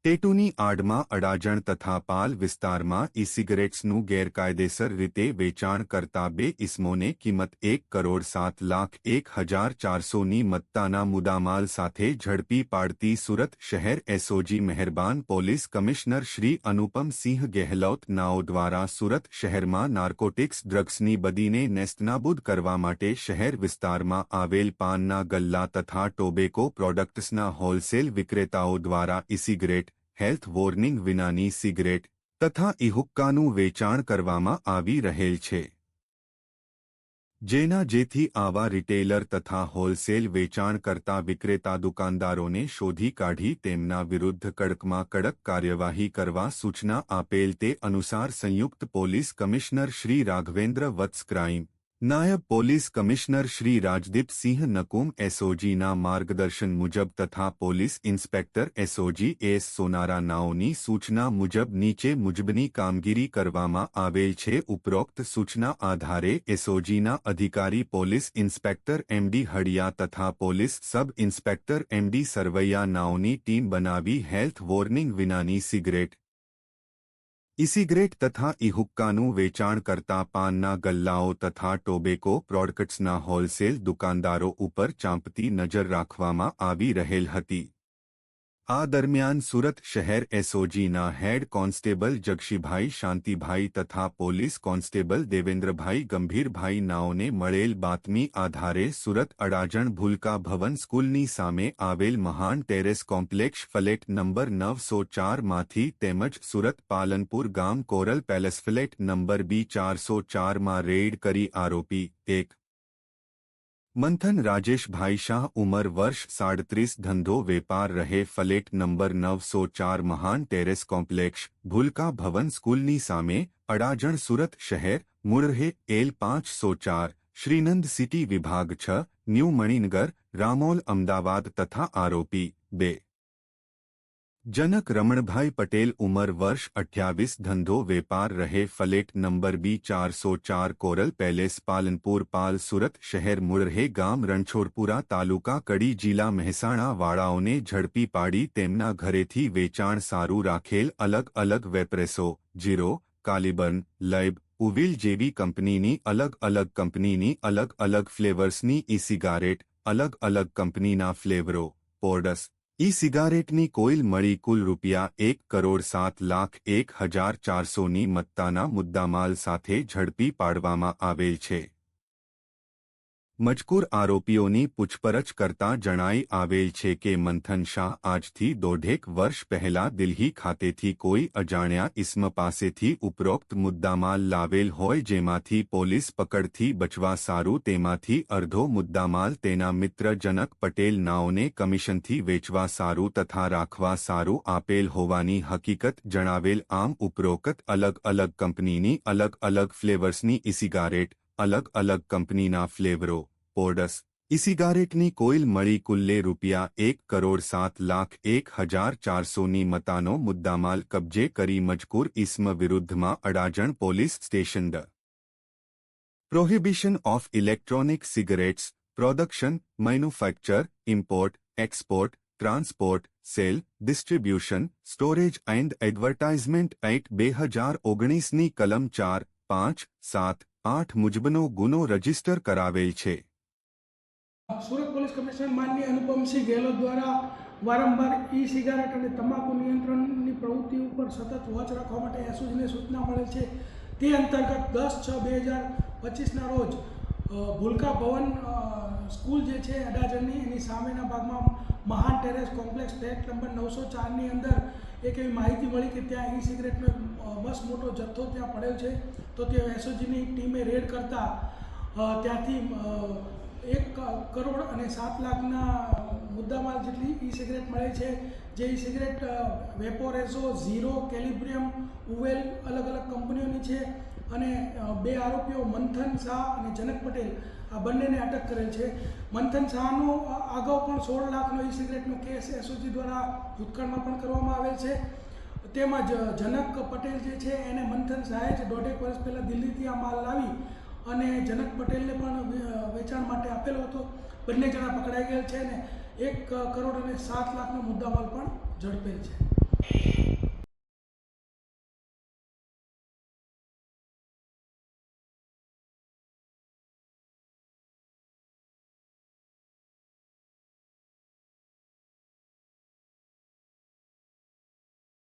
ટેટુની આડમાં અડાજણ તથા પાલ વિસ્તારમાં ઈ-સિગરેટ્સનું ગેરકાયદેસર રીતે વેચાણ કરતા બે ઇસમોને કિંમત 1,07,01,400ની મત્તાના મુદ્દામાલ સાથે ઝડપી પાડતી સુરત શહેર એસઓજી મહેરબાન પોલીસ કમિશનર શ્રી અનુપમસિંહ ગેહલોત નાઓ દ્વારા સુરત શહેરમાં નાર્કોટિક્સ ડ્રગ્સની બદીને નેસ્તનાબૂદ કરવા માટે શહેર વિસ્તારમાં આવેલ પાનના ગલ્લા તથા ટોબેકો પ્રોડક્ટ્સના હોલસેલ વિક્રેતાઓ દ્વારા ઈ-સિગરેટ હેલ્થ વોર્નિંગ વિનાની સિગરેટ તથા ઈ-હુક્કાનું વેચાણ કરવામાં આવી રહેલ છે, જેથી આવા રિટેલર તથા હોલસેલ વેચાણ કરતા વિક્રેતા દુકાનદારોને શોધી કાઢી તેમના વિરુદ્ધ કડકમાં કડક કાર્યવાહી કરવા સૂચના આપેલ તે અનુસાર સંયુક્ત police commissioner Shri Raghvendra Vats crime નાયબ પોલીસ કમિશનર શ્રી રાજદીપસિંહ નકુમ એસઓજીના માર્ગદર્શન મુજબ તથા police inspector SOG S Sonara નાઓની સૂચના મુજબ નીચે મુજબની કામગીરી કરવામાં આવેલ છે। ઉપરોક્ત સૂચના આધારે એસઓજીના અધિકારી પોલીસ ઇન્સ્પેક્ટર એમડી હડિયા તથા police sub inspector MD Sarvaiya નાઓની ટીમ બનાવી હેલ્થ વોર્નિંગ વિનાની સિગરેટ ઈ-સિગરેટ તથા ઈ-હુક્કાનું વેચાણ કરતા પાનના ગલ્લાઓ તથા ટોબેકો પ્રોડક્ટ્સના હોલસેલ દુકાનદારો ઉપર ચાંપતી નજર રાખવામાં આવી રહેલ હતી। આ દરમિયાન સુરત શહેર એસઓજીના હેડ કોન્સ્ટેબલ જગશીભાઈ શાંતિભાઈ તથા પોલીસ કોન્સ્ટેબલ દેવેન્દ્રભાઈ ગંભીરભાઈ નાઓને મળેલ બાતમી આધારે સુરત અડાજણ ભૂલકા ભવન સ્કૂલની સામે આવેલ મહાન ટેરેસ કોમ્પ્લેક્ષ ફ્લેટ નંબર 904માંથી તેમજ સુરત પાલનપુર ગામ coral palace flat number B 404માં રેડ કરી આરોપી 1 મંથન રાજેશભાઈ શાહ ઉંમર વર્ષ 37 ધંધો વેપાર રહે ફ્લેટ નંબર 904 મહાન ટેરેસ કોમ્પ્લેક્ષ ભૂલકા ભવન સ્કૂલની સામે અડાજણ સુરત શહેર મૂળ રહે એલ 504 શ્રીનંદ સિટી વિભાગ 6 ન્યૂ મણિનગર રામોલ અમદાવાદ તથા આરોપી 2 જનક રમણભાઈ પટેલ ઉંમર વર્ષ 28 ધંધો વેપાર રહે flat number B 404 coral palace Palanpur Pal Surat શહેર મૂળ રહે ગામ રણછોડપુરા તાલુકા કડી જિલ્લા મહેસાણા વાળાઓને ઝડપી પાડી તેમના ઘરેથી વેચાણ સારું રાખેલ અલગ અલગ વેપ્રેસો જીરો કાલિબર્ન લૈબ ઉવિલ જેવી કંપનીની અલગ અલગ ફ્લેવર્સની ઈ-સિગારેટ અલગ અલગ કંપનીના ફ્લેવરો પોર્ડસ ઈ-સિગારેટની કોઇલ મળી કુલ ₹1,07,01,400ની મત્તાના મુદ્દામાલ સાથે ઝડપી પાડવામાં આવેલ છે। મજકૂર આરોપીઓની પૂછપરછ કરતા જણાઈ આવેલ છે કે મંથન શાહ આજથી 1.5 વર્ષ પહેલા દિલ્હી ખાતેથી કોઈ અજાણ્યા ઇસ્મ પાસેથી ઉપરોક્ત મુદ્દામાલ લાવેલ હોય, જેમાંથી પોલીસ પકડથી બચવા સારું તેમાંથી અડધો મુદ્દામાલ તેના મિત્ર જનક પટેલ નાઓને કમિશનથી વેચવા સારું તથા રાખવા સારું આપેલ હોવાની હકીકત જણાવેલ। આમ ઉપરોક્ત અલગ અલગ કંપનીની અલગ અલગ ફ્લેવર્સની ઈ-સિગારેટ અલગ અલગ કંપનીના ફ્લેવરો પોર્ડસ ઈ-સિગારેટની કોઇલ મળી કુલ્લે ₹1,07,01,400ની મતાનો મુદ્દામાલ કબજે કરી મજકૂર ઇસ્મ વિરુદ્ધમાં Adajan police station the prohibition of electronic cigarettes production manufacture import export transport sale distribution storage and advertisement act 2019ની કલમ 4, 5, 7, 8 મુજબનો ગુનો રજીસ્ટર કરાવેલ છે। સુરત પોલીસ કમિશનર માનનીય અનુપમસિંહ ગેહલોત દ્વારા વારંવાર ઈ-સિગારેટ અને તમાકુ નિયંત્રણની પ્રવૃત્તિ ઉપર સતત વોચ રાખવા માટે એસઓજીને સૂચના મળેલ છે। તે અંતર્ગત 10/6/2025ના રોજ ભૂલકા ભવન સ્કૂલ જે છે અડાજણની એની સામેના ભાગમાં મહાન ટેરેસ કોમ્પ્લેક્સ ફ્લેટ નંબર 904ની અંદર એક એવી માહિતી મળી કે ત્યાં ઈ-સિગરેટનો બસ મોટો જથ્થો ત્યાં પડેલ છે। તો તે એસઓજીની ટીમે રેડ કરતા ત્યાંથી 1,07 લાખના મુદ્દામાલ જેટલી ઈ-સિગરેટ મળે છે। જે ઈ-સિગરેટ વેપોરેઝો ઝીરો કેલિબ્રિયમ ઉવેલ અલગ અલગ કંપનીઓની છે અને 2 આરોપીઓ મંથન શાહ અને જનક પટેલ આ બંનેને અટક કરેલ છે। મંથન શાહનો અગાઉ પણ 16 લાખનો ઈ-સિગરેટનો કેસ એસઓજી દ્વારા ભૂતકાળમાં પણ કરવામાં આવેલ છે। તેમજ જનક પટેલ જે છે એને મંથન શાહે જ 1.5 વર્ષ પહેલાં દિલ્હીથી આ માલ લાવી અને જનક પટેલને પણ વેચાણ માટે આપેલો હતો। બંને જણા પકડાઈ ગયેલ છે અને 1,07 લાખનો મુદ્દામાલ પણ ઝડપેલ છે।